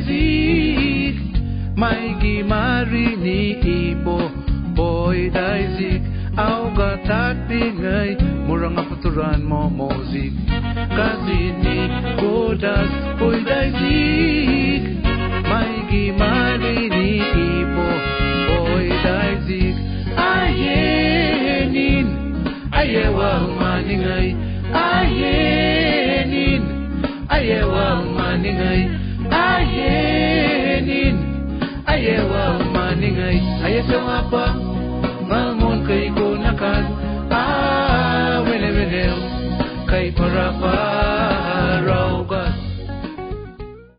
zik mai gi mari ni ipo boy dai zik au ga tat bingai murang apaturan mo mozik kazini godas boy dai zik mai gi mari ni ipo boy dai zik ayenin ayewa maningai ayenin ayewa maningai ayenin ayewa maningai ayewa pa ngalmon kay ko nakan wene kai para pa